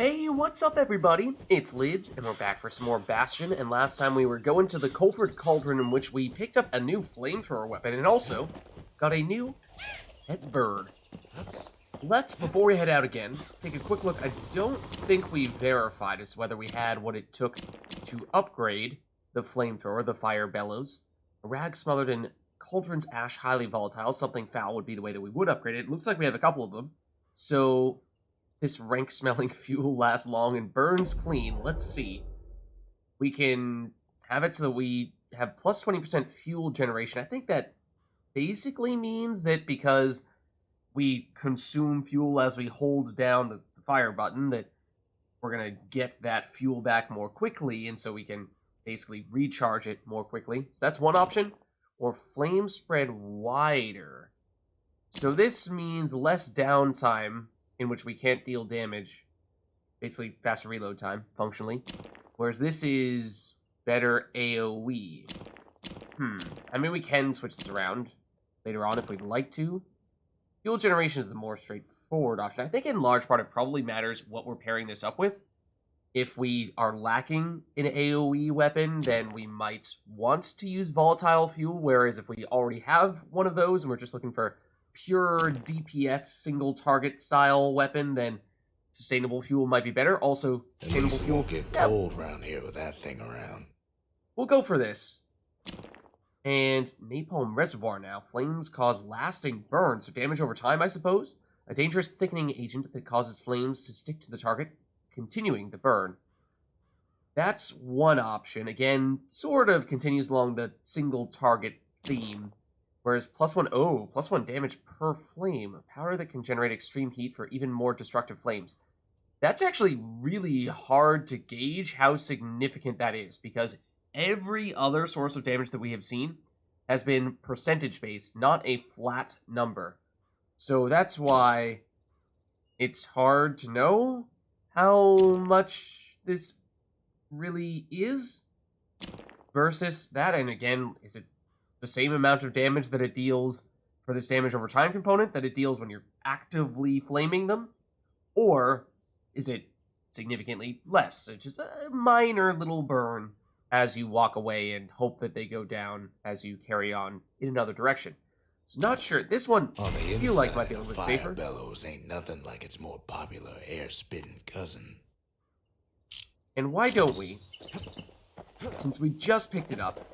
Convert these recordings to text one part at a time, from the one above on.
Hey, what's up everybody? It's Lids, and we're back for some more Bastion, and last time we were going to the Culvert Cauldron in which we picked up a new flamethrower weapon, and also got a new pet bird. Let's, before we head out again, take a quick look. I don't think we verified as to whether we had what it took to upgrade the flamethrower, the fire bellows. A rag smothered in Cauldron's ash, highly volatile. Something foul would be the way that we would upgrade it. It looks like we have a couple of them. So this rank-smelling fuel lasts long and burns clean. Let's see. We can have it so that we have plus 20% fuel generation. I think that basically means that because we consume fuel as we hold down the fire button, that we're going to get that fuel back more quickly, and so we can basically recharge it more quickly. So that's one option. Or flame spread wider. So this means less downtime in which we can't deal damage, basically faster reload time, functionally. Whereas this is better AoE. I mean, we can switch this around later on if we'd like to. Fuel generation is the more straightforward option. I think in large part it probably matters what we're pairing this up with. If we are lacking an AoE weapon, then we might want to use volatile fuel, whereas if we already have one of those and we're just looking for pure DPS single target style weapon, then sustainable fuel might be better. Also, sustainable fuel won't get cold around here with that thing around. We'll go for this. And napalm reservoir now. Flames cause lasting burn, so damage over time, I suppose. A dangerous thickening agent that causes flames to stick to the target, continuing the burn. That's one option. Again, sort of continues along the single target theme. Whereas plus one damage per flame. A power that can generate extreme heat for even more destructive flames. That's actually really hard to gauge how significant that is, because every other source of damage that we have seen has been percentage-based, not a flat number. So that's why it's hard to know how much this really is versus that. And again, is it the same amount of damage that it deals for this damage over time component that it deals when you're actively flaming them? Or is it significantly less? So just a minor little burn as you walk away and hope that they go down as you carry on in another direction. So not sure. This one On the I inside, feel like might be a little bit fire safer. bellows ain't nothing like its more popular air-spitting cousin. And why don't we, since we just picked it up,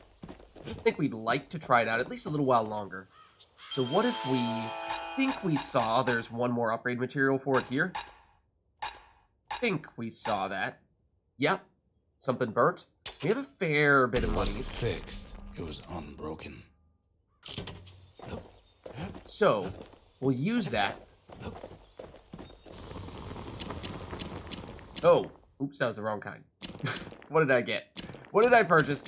I think we'd like to try it out at least a little while longer. So what if we think we saw there's one more upgrade material for it here? Think we saw that. Yep. Something burnt. We have a fair bit of It money. wasn't fixed. It was unbroken. So, we'll use that. Oh, oops, that was the wrong kind. What did I get? What did I purchase?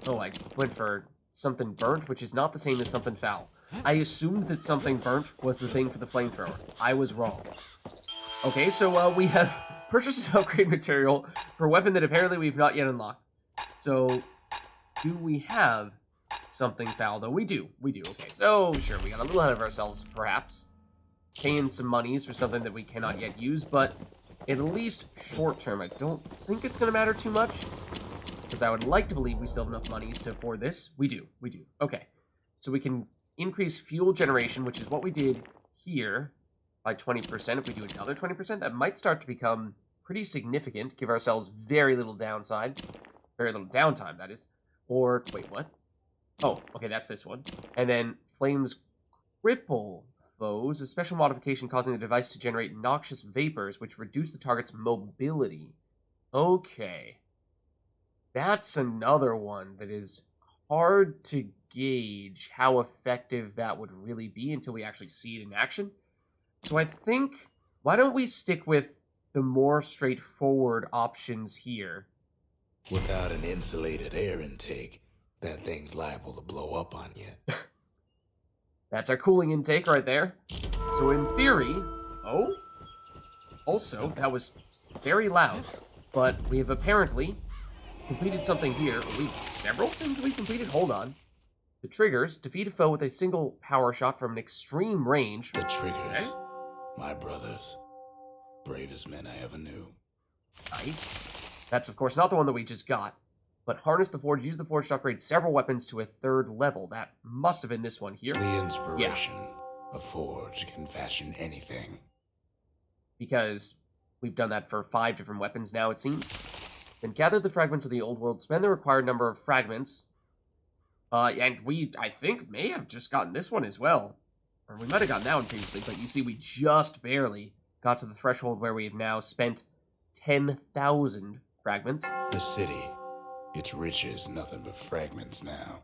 Oh, I went for something burnt, which is not the same as something foul. I assumed that something burnt was the thing for the flamethrower. I was wrong. Okay, so we have purchased an upgrade material for a weapon that apparently we've not yet unlocked. So, do we have something foul, though? We do. Okay, so sure, we got a little ahead of ourselves, perhaps. Paying some monies for something that we cannot yet use, but at least short term, I don't think it's going to matter too much. Because I would like to believe we still have enough monies to afford this. We do. Okay, so we can increase fuel generation, which is what we did here, by 20%. If we do another 20%, that might start to become pretty significant. Give ourselves very little downside. Very little downtime, that is. Or, wait, what? Oh, okay, that's this one. And then flames cripple foes, a special modification causing the device to generate noxious vapors, which reduce the target's mobility. Okay. That's another one that is hard to gauge how effective that would really be until we actually see it in action. So I think, why don't we stick with the more straightforward options here? Without an insulated air intake, that thing's liable to blow up on you. That's our cooling intake right there. So in theory... Oh? Also, that was very loud. But we have apparently completed something here. Several things we completed? Hold on. The triggers defeat a foe with a single power shot from an extreme range. The triggers. My brothers. Bravest men I ever knew. Nice. That's, of course, not the one that we just got. But harness the forge, use the forge to upgrade several weapons to a 3rd level. That must have been this one here. The inspiration. Yeah. A forge can fashion anything. Because we've done that for 5 different weapons now, it seems. Then gather the fragments of the old world, spend the required number of fragments. And we, I think, may have just gotten this one as well. Or we might have gotten that one previously, but you see we just barely got to the threshold where we have now spent 10,000 fragments. The city. Its riches, nothing but fragments now.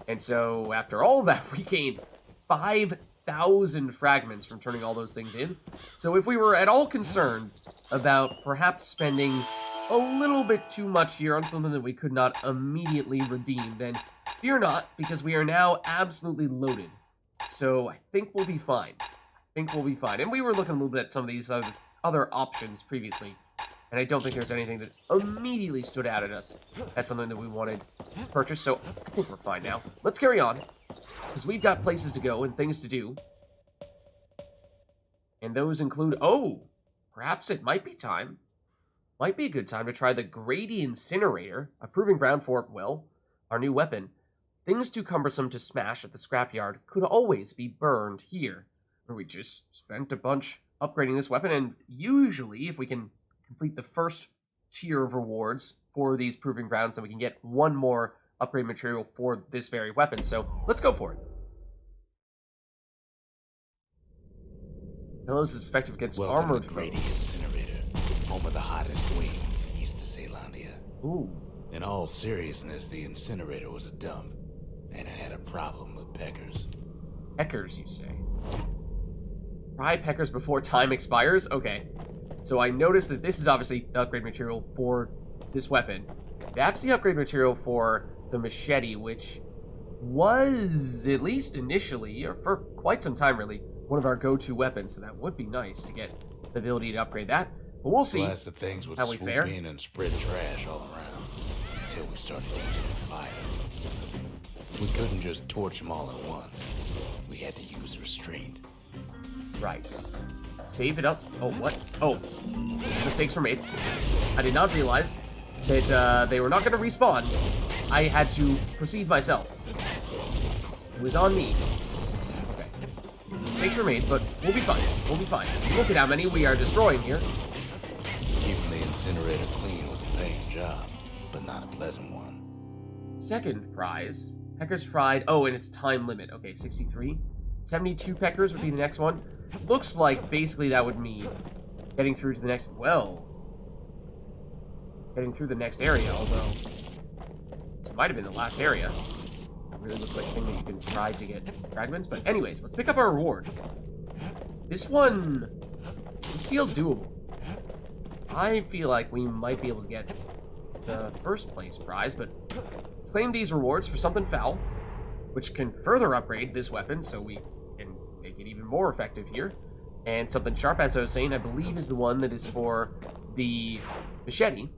And so, after all of that, we gained 5,000 fragments from turning all those things in. So if we were at all concerned about perhaps spending a little bit too much here on something that we could not immediately redeem, then fear not, because we are now absolutely loaded. So I think we'll be fine. And we were looking a little bit at some of these other options previously. And I don't think there's anything that immediately stood out at us as something that we wanted to purchase, so I think we're fine now. Let's carry on, because we've got places to go and things to do. And those include, perhaps it might be time. Might be a good time to try the Grady Incinerator, a proving ground for, well, our new weapon. Things too cumbersome to smash at the scrapyard could always be burned here, where we just spent a bunch upgrading this weapon, and usually, if we can complete the first tier of rewards for these proving grounds, then we can get one more upgrade material for this very weapon. So let's go for it. Hellos is effective against armored foes. Welcome to Grady Incinerator, home of the hottest wings east of Caelondia. Ooh. In all seriousness, the incinerator was a dump, and it had a problem with peckers. Peckers, you say? Fry peckers before time expires? Okay. So I noticed that this is obviously the upgrade material for this weapon. That's the upgrade material for the machete, which was, at least initially, or for quite some time really, one of our go-to weapons. So that would be nice to get the ability to upgrade that. But we'll see Blast the things would how we swoop fare. In and spread trash all around until we started using fire. We couldn't just torch them all at once. We had to use restraint. Right. Save it up. Oh, what? Oh, mistakes were made. I did not realize that they were not going to respawn. I had to proceed myself. It was on me. Okay. Mistakes were made, but we'll be fine. We'll be fine. Look at how many we are destroying here. Keeping the incinerator clean was a paying job, but not a pleasant one. Second prize. Peckers fried. Oh, and it's time limit. Okay, 63. 72 peckers would be the next one. Looks like basically that would mean getting through to the next, getting through the next area, although this might have been the last area. It really looks like a thing that you can try to get fragments, but anyways, let's pick up our reward. This feels doable. I feel like we might be able to get the first place prize, but let's claim these rewards for something foul, which can further upgrade this weapon, so we can make it even more effective here. And something sharp, as I was saying, I believe is the one that is for the machete.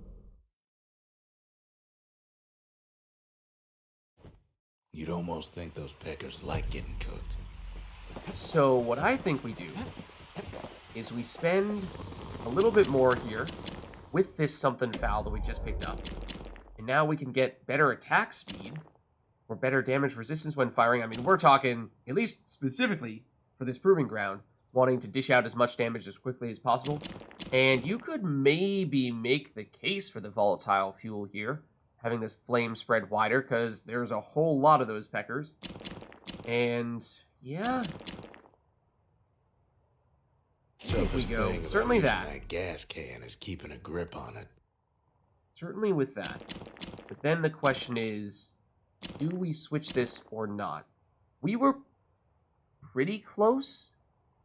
You'd almost think those peckers like getting cooked. So what I think we do is we spend a little bit more here with this something foul that we just picked up. And now we can get better attack speed or better damage resistance when firing. I mean, we're talking, at least specifically for this proving ground, wanting to dish out as much damage as quickly as possible. And you could maybe make the case for the volatile fuel here, having this flame spread wider, because there's a whole lot of those peckers. And, yeah. If we go, certainly that gas can is keeping a grip on it. Certainly with that. But then the question is, do we switch this or not? We were pretty close.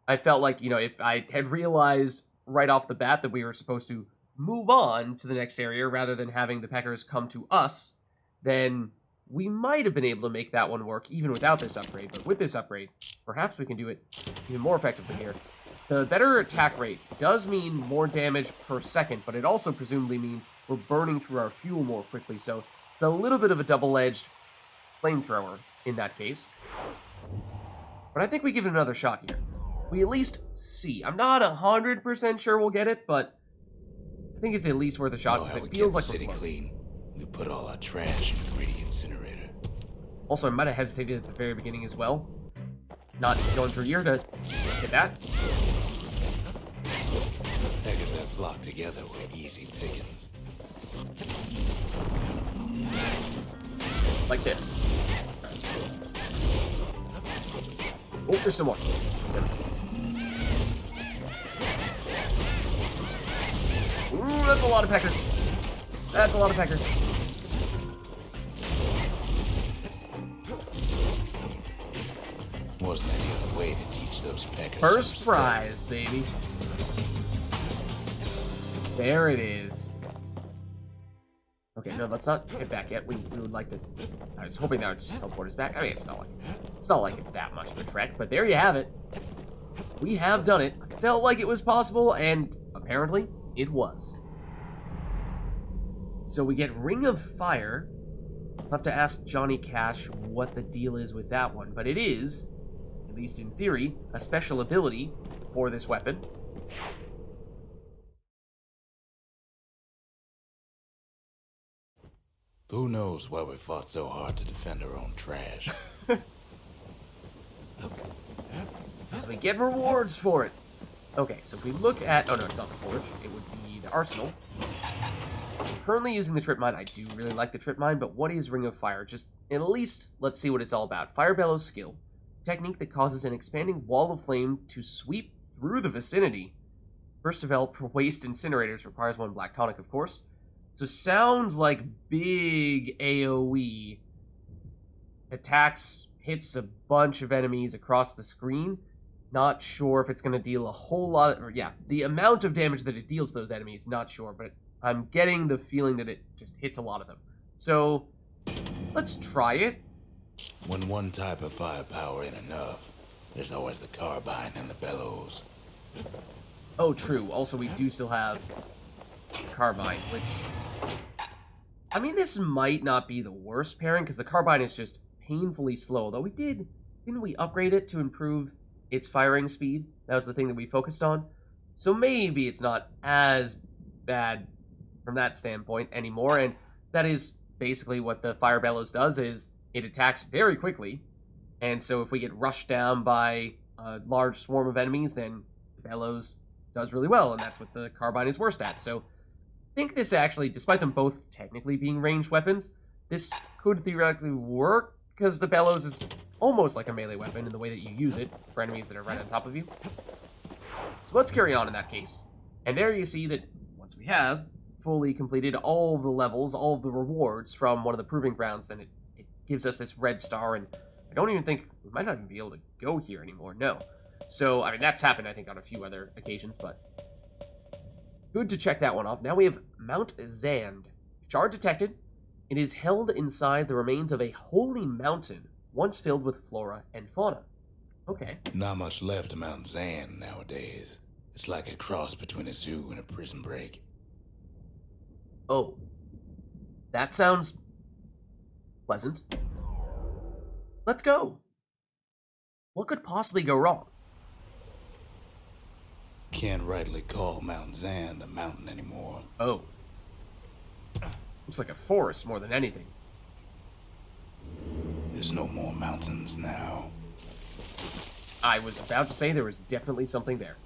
I felt like, you know, if I had realized right off the bat that we were supposed to move on to the next area rather than having the peckers come to us, then we might have been able to make that one work even without this upgrade. But with this upgrade, perhaps we can do it even more effectively here. The better attack rate does mean more damage per second, but it also presumably means we're burning through our fuel more quickly, so it's a little bit of a double-edged flamethrower in that case. But I think we give it another shot here. we at least see. I'm not 100% sure we'll get it, but I think it's at least worth a shot Know because how it we feels kept like the city we're close. clean? We put all our trash in a gritty incinerator. Also, I might have hesitated at the very beginning as well. Not going through here to get that. Peckers that flock together were easy pickings. Like this. Oh, there's some more. Ooh, that's a lot of peckers. That's a lot of peckers. Wasn't any other way to teach those peckers. First some prize, baby. There it is. Okay, no, let's not get back yet. We would like to. I was hoping that would just teleport us back. I mean, it's not like it's that much of a trek, but there you have it. We have done it. I felt like it was possible, and apparently it was. So we get Ring of Fire. I'll have to ask Johnny Cash what the deal is with that one, but it is, at least in theory, a special ability for this weapon. Who knows why we fought so hard to defend our own trash? So we get rewards for it. Okay, so if we look at... Oh, no, it's not the forge. It would be the arsenal. I'm currently using the trip mine. I do really like the trip mine, but what is Ring of Fire? Just, at least, let's see what it's all about. Fire Bellows skill. Technique that causes an expanding wall of flame to sweep through the vicinity. First developed for waste incinerators. Requires 1 black tonic, of course. So sounds like big AoE. Attacks, hits a bunch of enemies across the screen. Not sure if it's going to deal a whole lot, or yeah, the amount of damage that it deals those enemies, not sure, but I'm getting the feeling that it just hits a lot of them. So, let's try it. When one type of firepower ain't enough, there's always the carbine and the bellows. Oh, true. Also, we do still have carbine, which... I mean, this might not be the worst pairing, because the carbine is just painfully slow, though didn't we upgrade it to improve its firing speed? That was the thing that we focused on. So maybe it's not as bad from that standpoint anymore, and that is basically what the Fire Bellows does, is it attacks very quickly, and so if we get rushed down by a large swarm of enemies, then the Bellows does really well, and that's what the carbine is worst at. So I think this actually, despite them both technically being ranged weapons, this could theoretically work, because the Bellows is almost like a melee weapon in the way that you use it for enemies that are right on top of you. So let's carry on in that case. And there you see that once we have fully completed all of the levels, all of the rewards from one of the proving grounds, then it gives us this red star, and I don't even think, we might not even be able to go here anymore, no. So, I mean, that's happened, I think, on a few other occasions, but good to check that one off. Now we have Mount ZAND. Shard detected. It is held inside the remains of a holy mountain, once filled with flora and fauna. Okay. Not much left of Mount ZAND nowadays. It's like a cross between a zoo and a prison break. Oh. That sounds pleasant. Let's go. What could possibly go wrong? Can't rightly call Mount ZAND a mountain anymore. Oh. Looks like a forest more than anything. There's no more mountains now. I was about to say there was definitely something there.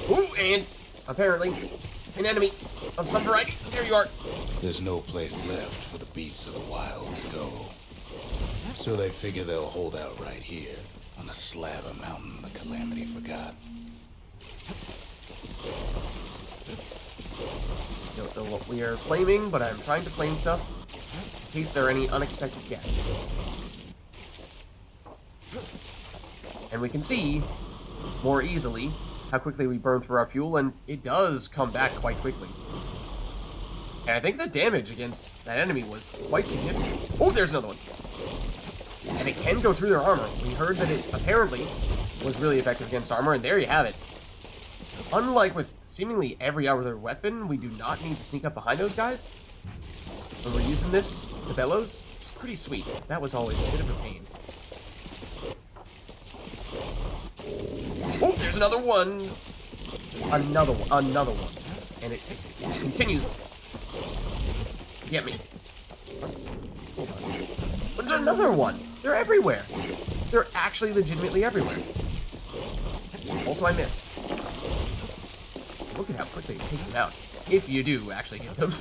Ooh, and apparently an enemy of some variety. There you are. There's no place left for the beasts of the wild to go. So they figure they'll hold out right here on a slab of mountain the Calamity forgot. Don't know what we are flaming, but I'm trying to flame stuff in case there are any unexpected guests. And we can see more easily how quickly we burn through our fuel, and it does come back quite quickly. And I think the damage against that enemy was quite significant. Oh, there's another one. And it can go through their armor. We heard that it apparently was really effective against armor, and there you have it. Unlike with seemingly every other weapon, we do not need to sneak up behind those guys. When we're using this, the Bellows, it's pretty sweet, because that was always a bit of a pain. there's another one. Another one. And it continues. Get me. Hold on. But there's another one. They're everywhere. They're actually legitimately everywhere. Also, I missed. Look at how quickly it takes it out. If you do actually hit them.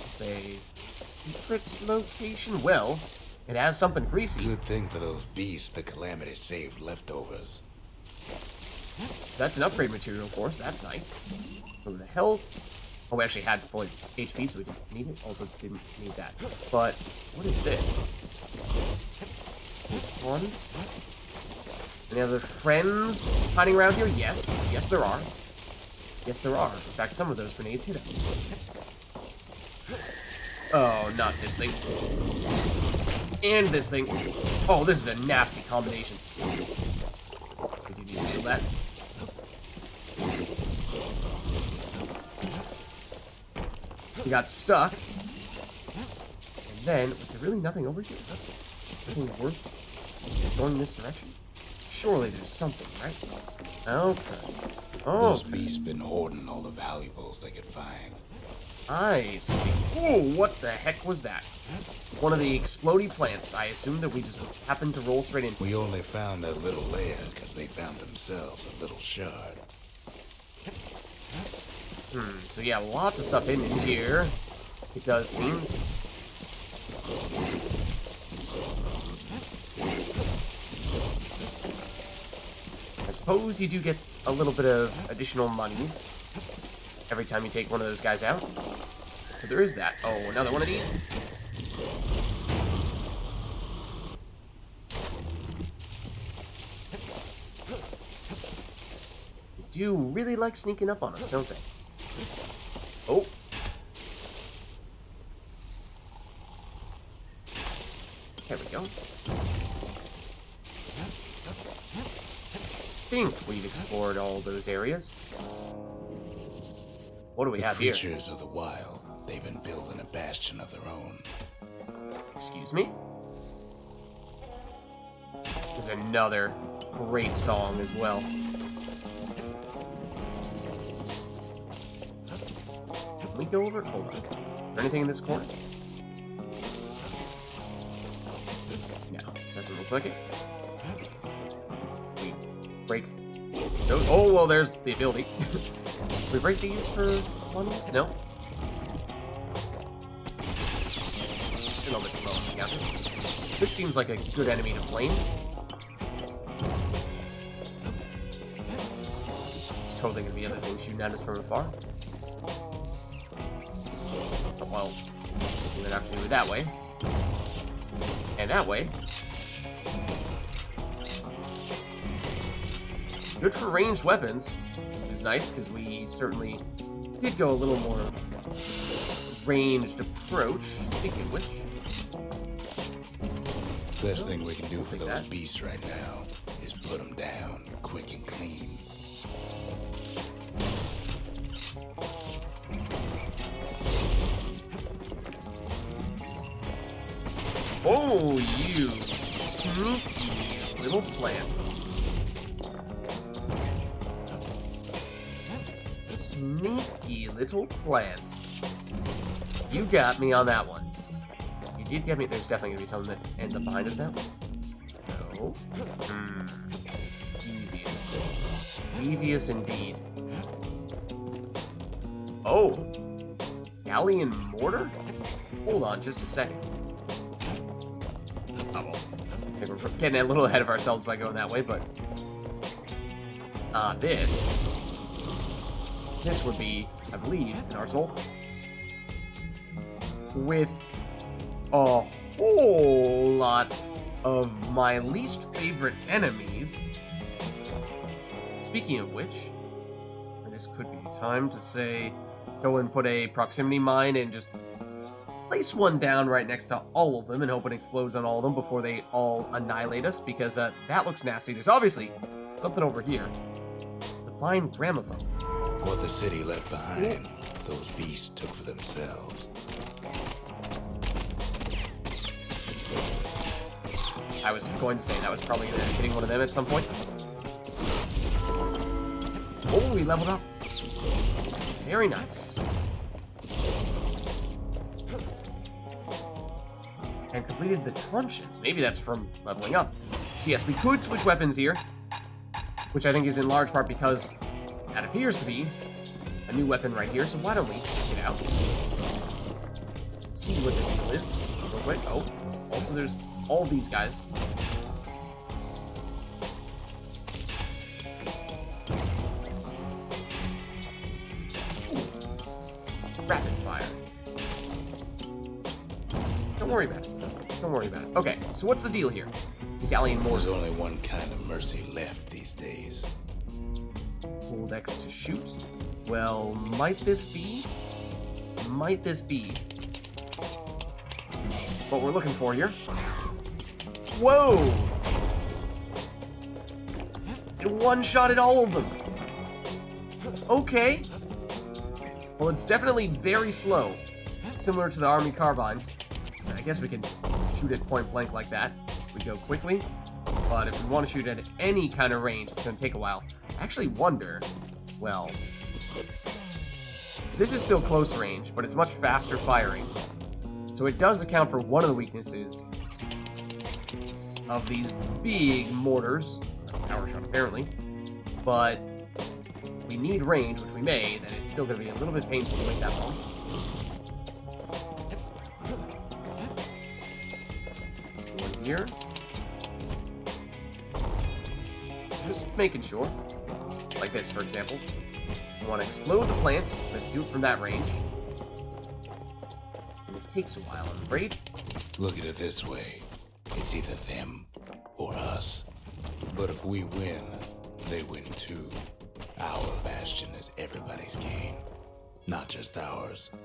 It's a secret location. Well, it has something greasy. Good thing for those beasts the Calamity saved leftovers. That's an upgrade material for us. That's nice. From the health. Oh, we actually had full HP, so we didn't need it. Also didn't need that. But what is this? One. Any other friends hiding around here? Yes. Yes, there are. Yes, there are. In fact, some of those grenades hit us. Oh, not this thing. And this thing. Oh, this is a nasty combination. Did you feel that? We got stuck. And then, was there really nothing over here? Nothing worth going this direction? Surely there's something, right? Okay. Oh. Those beasts been hoarding all the valuables they could find. I see. Ooh, what the heck was that? One of the explodey plants. I assumed that we just happened to roll straight into. We only found that little layer because they found themselves a little shard. So yeah, lots of stuff in here. It does seem. I suppose you do get a little bit of additional monies every time you take one of those guys out. So there is that. Oh, another one of these. They do really like sneaking up on us, don't they? Oh. There we go. I think we've explored all those areas. What do we have here? Creatures of the wild. They've been building a bastion of their own. Excuse me? This is another great song as well. Can we go over? Hold on. Is there anything in this corner? No, doesn't look like it. We break those. Oh, well, there's the ability. We break these for monies? No. A little bit slow together. This seems like a good enemy to flame. It's totally gonna be other things shooting at us from afar. Well, we would have to do it that way. And that way. Good for ranged weapons, which is nice, because we certainly did go a little more ranged approach. Speaking of which. Best thing we can do for those beasts right now is put them down quick and clean. Oh, you sneaky little plant. Sneaky little plant. You got me on that one. You did get me. There's definitely going to be something that ends up behind us now. No. Devious. Devious indeed. Oh. Galleon mortar? Hold on just a second. Oh, well. I think we're getting a little ahead of ourselves by going that way, but... This would be, I believe, an arsehole. With a whole lot of my least favorite enemies. Speaking of which, this could be time to say, go and put a proximity mine and just place one down right next to all of them and hope it explodes on all of them before they all annihilate us, because that looks nasty. There's obviously something over here. The fine gramophone. What the city left behind, those beasts took for themselves. I was going to say that was probably hitting one of them at some point. Oh, we leveled up. Very nice. And completed the conscience. Maybe that's from leveling up. So yes, we could switch weapons here, which I think is in large part because that appears to be a new weapon right here. So why don't we check it out? See what the deal is. Real quick. Oh, also there's all these guys. Rapid fire. Don't worry about it. Don't worry about it. Okay, so what's the deal here? Galleon mortar. There's only one kind of mercy left these days. Hold X to shoot. Well, might this be? Might this be what we're looking for here? Whoa! It one-shotted all of them. Okay. Well, it's definitely very slow, similar to the Army Carbine. I guess we can shoot at point blank like that. We go quickly, but if we want to shoot at any kind of range, it's going to take a while. I actually wonder, well, this is still close range, but it's much faster firing. So it does account for one of the weaknesses of these big mortars, power shot apparently, but we need range, which we may, then it's still going to be a little bit painful to wait that long. One here. Just making sure. Like this, for example. We want to explode the plant, but do it from that range. And it takes a while, I'm afraid. Look at it this way. It's either them or us. But if we win, they win too. Our Bastion is everybody's game, not just ours.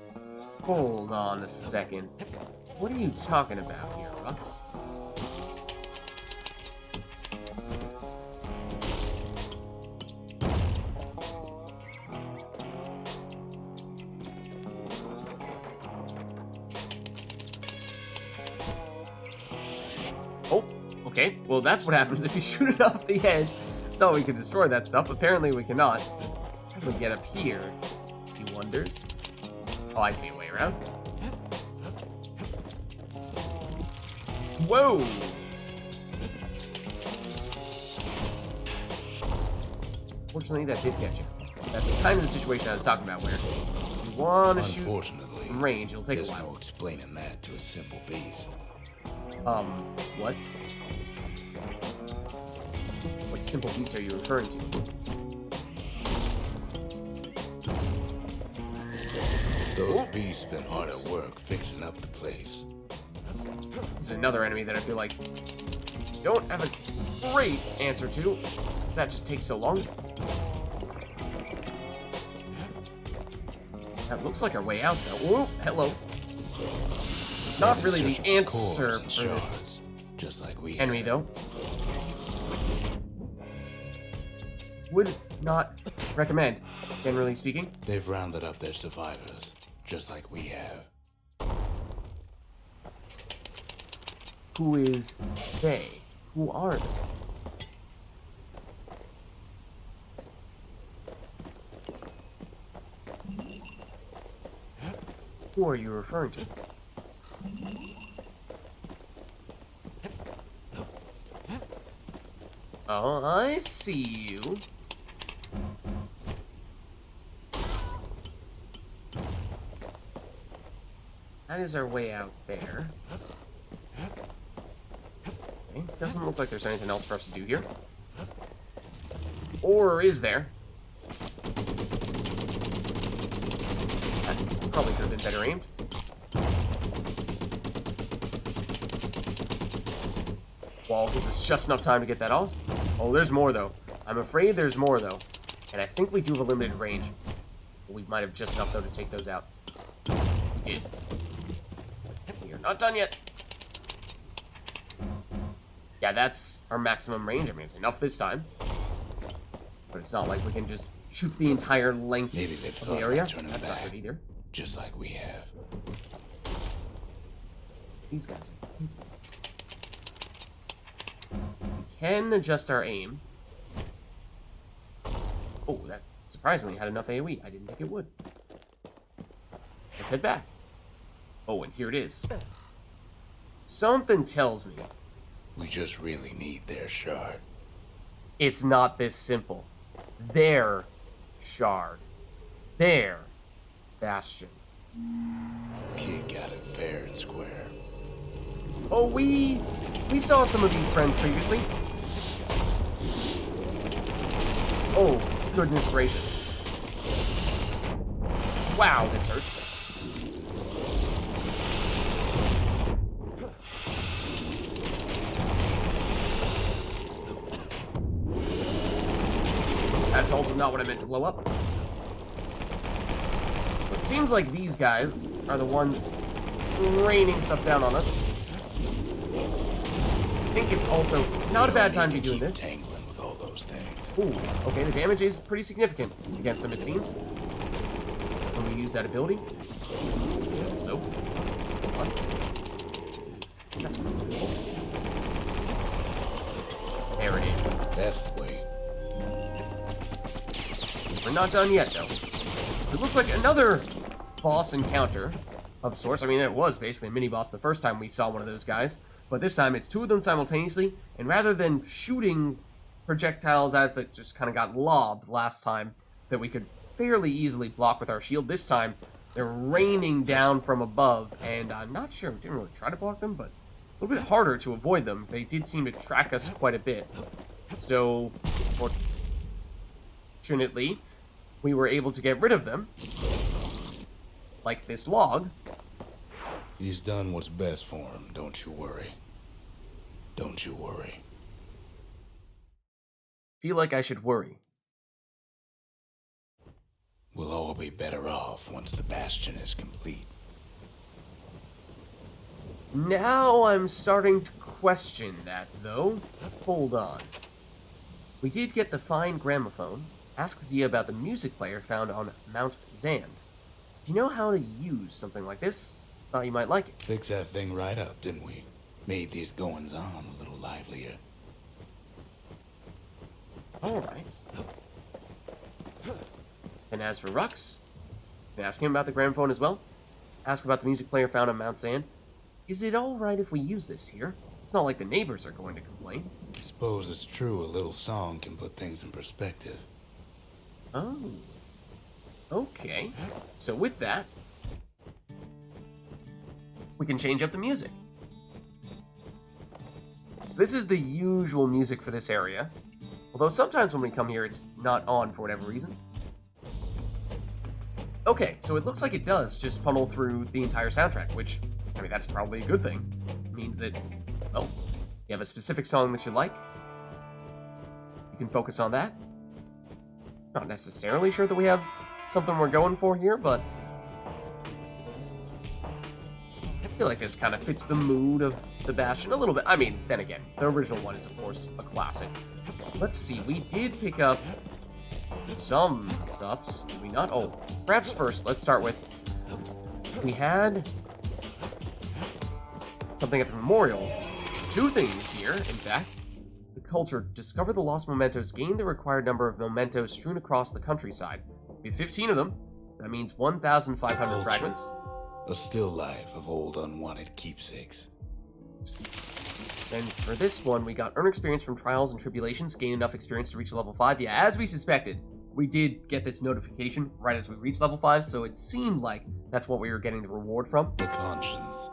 Hold on a second. What are you talking about here, Rux? Oh, okay. Well, that's what happens if you shoot it off the edge. Thought we could destroy that stuff. Apparently we cannot. How do we get up here? He wonders. Oh, I see a way around. Whoa! Fortunately, that did catch you. That's kind of the situation I was talking about, where if you want to shoot from range, it'll take a while. There's no explaining that to a simple beast. What? What simple beast are you referring to? Those beasts been hard at work fixing up the place. This is another enemy that I feel like you don't have a great answer to, because that just takes so long. That looks like our way out, though. Whoa, hello. This is not really the answer for this just like we enemy, though. Would not recommend, generally speaking. They've rounded up their survivors, just like we have. Who is they? Who are they? Who are you referring to? Oh, I see you. That is our way out there. Okay, doesn't look like there's anything else for us to do here. Or is there? That probably could have been better aimed. Wall gives us just enough time to get that off. Oh, there's more, though. I'm afraid there's more, though. And I think we do have a limited range. We might have just enough, though, to take those out. We did. We are not done yet. Yeah, that's our maximum range. I mean, it's enough this time. But it's not like we can just shoot the entire length of the area. Turning That's back, not good either. just like we have. These guys. We can adjust our aim. Oh, that surprisingly, it had enough AoE. I didn't think it would. Let's head back. Oh, and here it is. Something tells me We just really need their shard. it's not this simple. Their shard. Their Bastion. Kid got it fair and square. Oh, we saw some of these friends previously. Oh, goodness gracious. Wow, this hurts. That's also not what I meant to blow up. It seems like these guys are the ones raining stuff down on us. I think it's also not a bad time to be doing this. Tangling with all those things. Ooh, okay, the damage is pretty significant against them, it seems. When we use that ability. So. What? That's pretty cool. There it is. That's the way. We're not done yet, though. It looks like another boss encounter of sorts. I mean, it was basically a mini-boss the first time we saw one of those guys. But this time, it's two of them simultaneously. And rather than shooting projectiles as that just kind of got lobbed last time that we could fairly easily block with our shield, this time they're raining down from above. And I'm not sure, we didn't really try to block them, but a little bit harder to avoid them. They did seem to track us quite a bit. So, fortunately, we were able to get rid of them. Like this log. He's done what's best for him, don't you worry. Don't you worry. Feel like I should worry. We'll all be better off once the Bastion is complete. Now I'm starting to question that, though. Hold on. We did get the fine gramophone. Ask Zia about the music player found on Mount ZAND. Do you know how to use something like this? Thought you might like it. Fixed that thing right up, didn't we? Made these goings-on a little livelier. Alright. And as for Rux, can ask him about the gramophone as well. Ask about the music player found on Mount ZAND. Is it alright if we use this here? It's not like the neighbors are going to complain. Suppose it's true a little song can put things in perspective. Oh. Okay. So with that, we can change up the music. So this is the usual music for this area. Although sometimes when we come here, it's not on for whatever reason. Okay, so it looks like it does just funnel through the entire soundtrack, which, I mean, that's probably a good thing. It means that, well, you have a specific song that you like. You can focus on that. Not necessarily sure that we have something we're going for here, but I feel like this kind of fits the mood of the Bastion a little bit. I mean, then again, the original one is, of course, a classic. Let's see, we did pick up some stuff, did we not? Oh, perhaps first, let's start with, we had something at the memorial. Two things here, in fact. The culture, discover the lost mementos, gain the required number of mementos strewn across the countryside. We have 15 of them. That means 1,500 fragments. A still life of old unwanted keepsakes. And for this one, we got earn experience from trials and tribulations, gain enough experience to reach level 5. Yeah, as we suspected, we did get this notification right as we reached level 5, so it seemed like that's what we were getting the reward from. The conscience.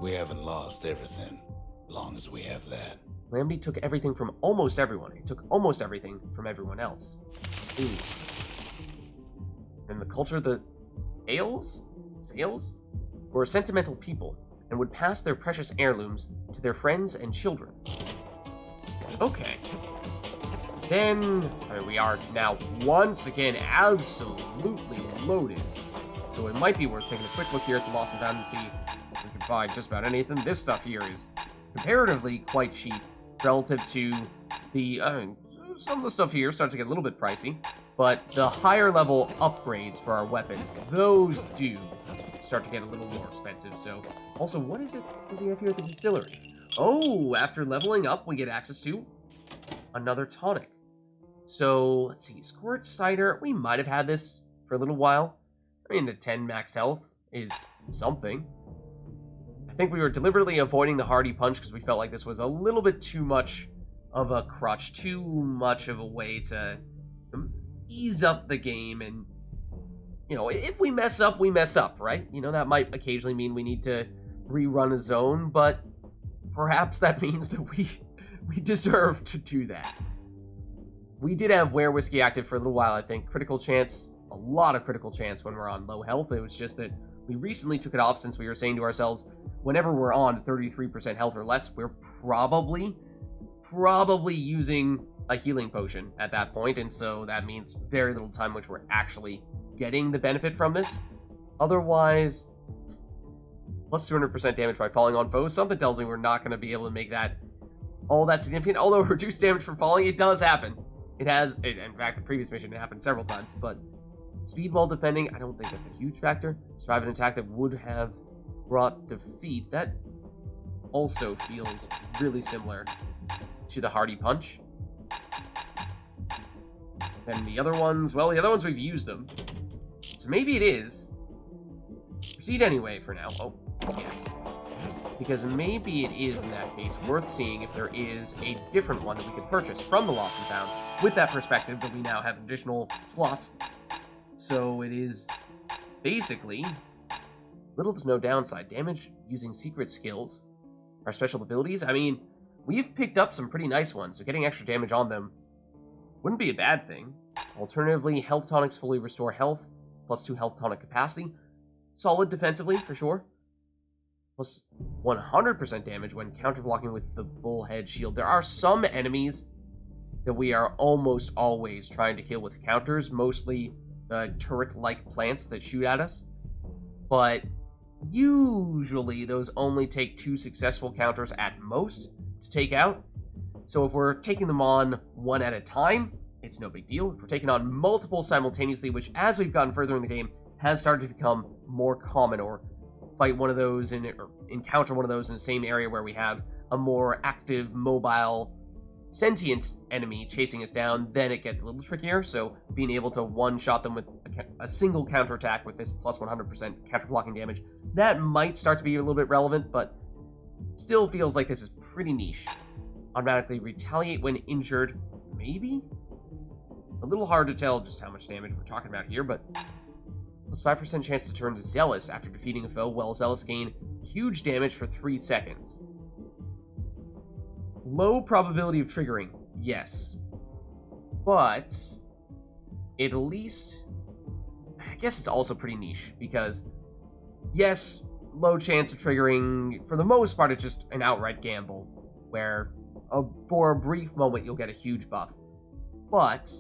We haven't lost everything, long as we have that. Lambdy took everything from almost everyone. He took almost everything from everyone else. Ooh. And the culture, the Sales, were a sentimental people and would pass their precious heirlooms to their friends and children. Okay. Then, I mean, we are now once again absolutely loaded. So it might be worth taking a quick look here at the Lost and Found and see if we can find just about anything. This stuff here is comparatively quite cheap relative to the, some of the stuff here starts to get a little bit pricey, but the higher level upgrades for our weapons, those do start to get a little more expensive. So, also, what is it that we have here at the distillery? Oh, after leveling up, we get access to another tonic. So, let's see. Squirt Cider, we might have had this for a little while. I mean, the 10 max health is something. I think we were deliberately avoiding the Hardy Punch because we felt like this was a little bit too much of a crutch, too much of a way to ease up the game. And, you know, if we mess up, we mess up, right? You know, that might occasionally mean we need to rerun a zone, but perhaps that means that we deserve to do that. We did have Were Whiskey active for a little while, I think. Critical chance, a lot of critical chance when we're on low health. It was just that we recently took it off since we were saying to ourselves, whenever we're on 33% health or less, we're probably using a healing potion at that point, and so that means very little time which we're actually getting the benefit from this. Otherwise, plus 200% damage by falling on foes. Something tells me we're not going to be able to make that all that significant. Although reduced damage from falling, it does happen. It has, in fact, the previous mission, it happened several times, but speed while defending, I don't think that's a huge factor. Survive an attack that would have brought defeat. That also feels really similar to the Hardy Punch. And the other ones, well, the other ones we've used them. So maybe it is. Proceed anyway for now. Oh, yes. Because maybe it is, in that case, worth seeing if there is a different one that we could purchase from the Lost and Found. With that perspective, that we now have an additional slot. So it is basically little to no downside. Damage using secret skills. Our special abilities. I mean, we've picked up some pretty nice ones, so getting extra damage on them wouldn't be a bad thing. Alternatively, health tonics fully restore health. Plus 2 health tonic capacity. Solid defensively, for sure. Plus 100% damage when counterblocking with the bullhead shield. There are some enemies that we are almost always trying to kill with counters, mostly the turret-like plants that shoot at us. But usually those only take 2 successful counters at most to take out. So if we're taking them on one at a time, it's no big deal. If we're taking on multiple simultaneously, which as we've gotten further in the game has started to become more common, or fight one of those or encounter one of those in the same area where we have a more active, mobile, sentient enemy chasing us down, then it gets a little trickier. So being able to one-shot them with a single counterattack with this plus 100% counter-blocking damage, that might start to be a little bit relevant, but still feels like this is pretty niche. Automatically retaliate when injured, maybe? A little hard to tell just how much damage we're talking about here, but plus 5% chance to turn Zealous after defeating a foe, while Zealous gain huge damage for 3 seconds. Low probability of triggering, yes. But at least, I guess it's also pretty niche, because yes, low chance of triggering, for the most part it's just an outright gamble, where for a brief moment you'll get a huge buff. But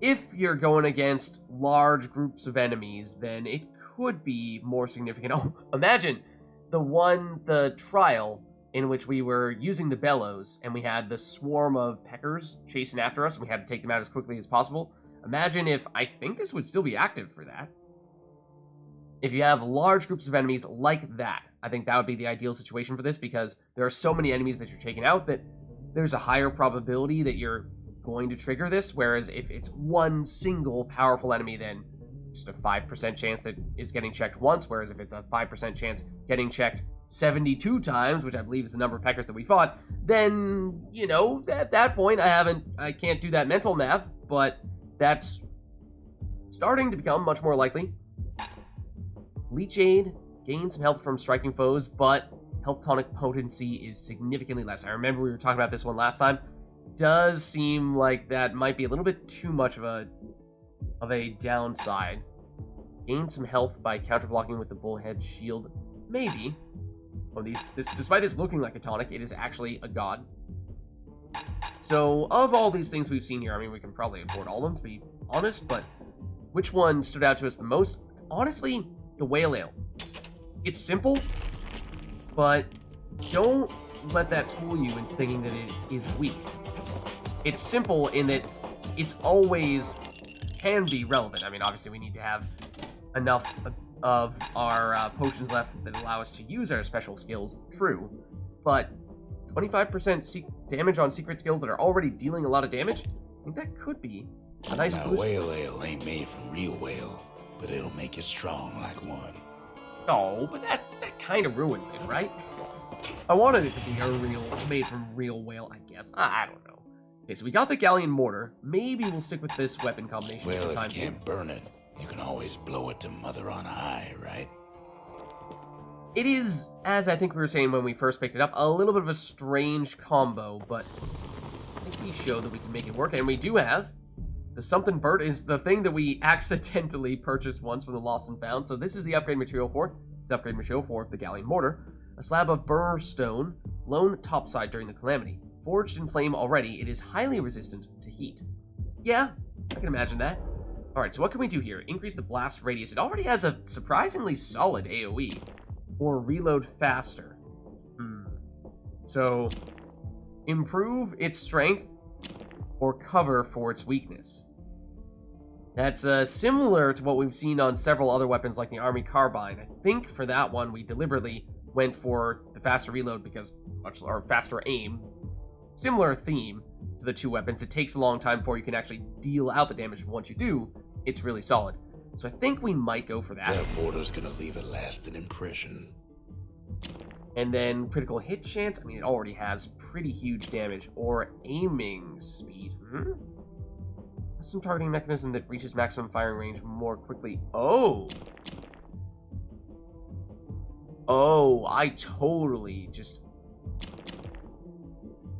if you're going against large groups of enemies, then it could be more significant. Oh, imagine the trial in which we were using the bellows and we had the swarm of peckers chasing after us and we had to take them out as quickly as possible. Imagine if, I think this would still be active for that. If you have large groups of enemies like that, I think that would be the ideal situation for this, because there are so many enemies that you're taking out that there's a higher probability that you're going to trigger this, whereas if it's one single powerful enemy, then just a 5% chance that is getting checked once, whereas if it's a 5% chance getting checked 72 times, which I believe is the number of peckers that we fought, then, you know, at that point, I can't do that mental math, but that's starting to become much more likely. Leech Aid, gain some health from striking foes, but health tonic potency is significantly less. I remember we were talking about this one last time. Does seem like that might be a little bit too much of a downside. Gain some health by counterblocking with the bullhead shield, maybe. Oh, despite this looking like a tonic, it is actually a god. So, of all these things we've seen here, I mean, we can probably afford all of them, to be honest, but which one stood out to us the most? Honestly, the Whale Ale. It's simple, but don't let that fool you into thinking that it is weak. It's simple in that it's always can be relevant. I mean, obviously we need to have enough of our potions left that allow us to use our special skills, true, but 25% damage on secret skills that are already dealing a lot of damage, think that could be a nice Now, boost. whale ale ain't made from real whale, but it'll make you strong like one. Oh, but that kind of ruins it, right? I wanted it to be made from real whale, I guess. I don't know. Okay, so we got the galleon mortar. Maybe we'll stick with this weapon combination for Well, the time if you can't burn it, you can always blow it to mother on high, right? It is, as I think we were saying when we first picked it up, a little bit of a strange combo, but I think we showed that we can make it work, and we do have. The something bird is the thing that we accidentally purchased once from the Lost and Found, so this is the upgrade material for it. It's upgrade material for the galleon mortar. A slab of burr stone, blown topside during the calamity. Forged in flame already, it is highly resistant to heat. Yeah, I can imagine that. Alright, so what can we do here? Increase the blast radius. It already has a surprisingly solid AoE. Or reload faster. So, improve its strength or cover for its weakness. That's similar to what we've seen on several other weapons like the Army Carbine. I think for that one we deliberately went for the faster reload because or faster aim. Similar theme to the two weapons. It takes a long time before you can actually deal out the damage, but once you do, it's really solid. So I think we might go for that. That mortar's gonna leave a lasting impression. And then critical hit chance. I mean, it already has pretty huge damage. Or aiming speed. Custom targeting mechanism that reaches maximum firing range more quickly. Oh! Oh, I totally just...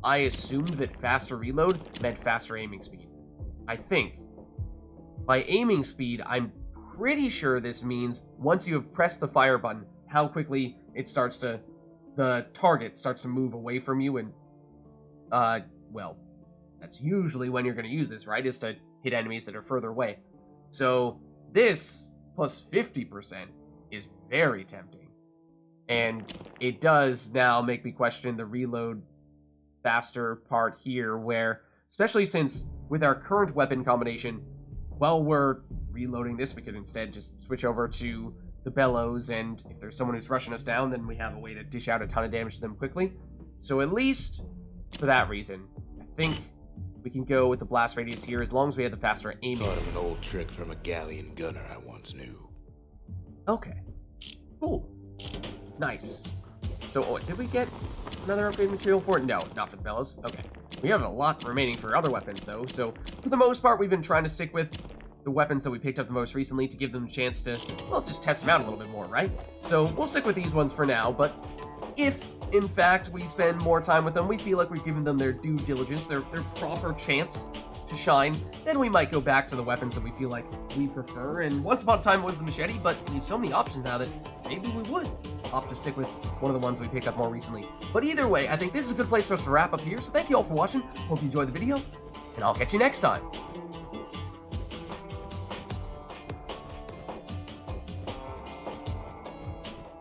I assumed that faster reload meant faster aiming speed. I think. By aiming speed, I'm pretty sure this means once you have pressed the fire button, how quickly it starts to... the target starts to move away from you and... well, that's usually when you're going to use this, right? Is to hit enemies that are further away. So, this plus 50% is very tempting. And it does now make me question the reload faster part here, where, especially since with our current weapon combination, while we're reloading this, we could instead just switch over to the bellows, and if there's someone who's rushing us down, then we have a way to dish out a ton of damage to them quickly. So at least for that reason, I think we can go with the blast radius here as long as we have the faster aiming. Thought of an old trick from a galleon gunner I once knew. Okay. Cool. Nice. So, did we get another upgrade material for it? No, not for the bellows. Okay. We have a lot remaining for other weapons, though, so for the most part, we've been trying to stick with the weapons that we picked up the most recently to give them a chance to, well, just test them out a little bit more, right? So we'll stick with these ones for now, but if, in fact, we spend more time with them, we feel like we've given them their due diligence, their proper chance to shine, then we might go back to the weapons that we feel like we prefer. And once upon a time it was the machete, but we have so many options now that maybe we would opt to stick with one of the ones we picked up more recently. But either way, I think this is a good place for us to wrap up here, so thank you all for watching, hope you enjoyed the video, and I'll catch you next time.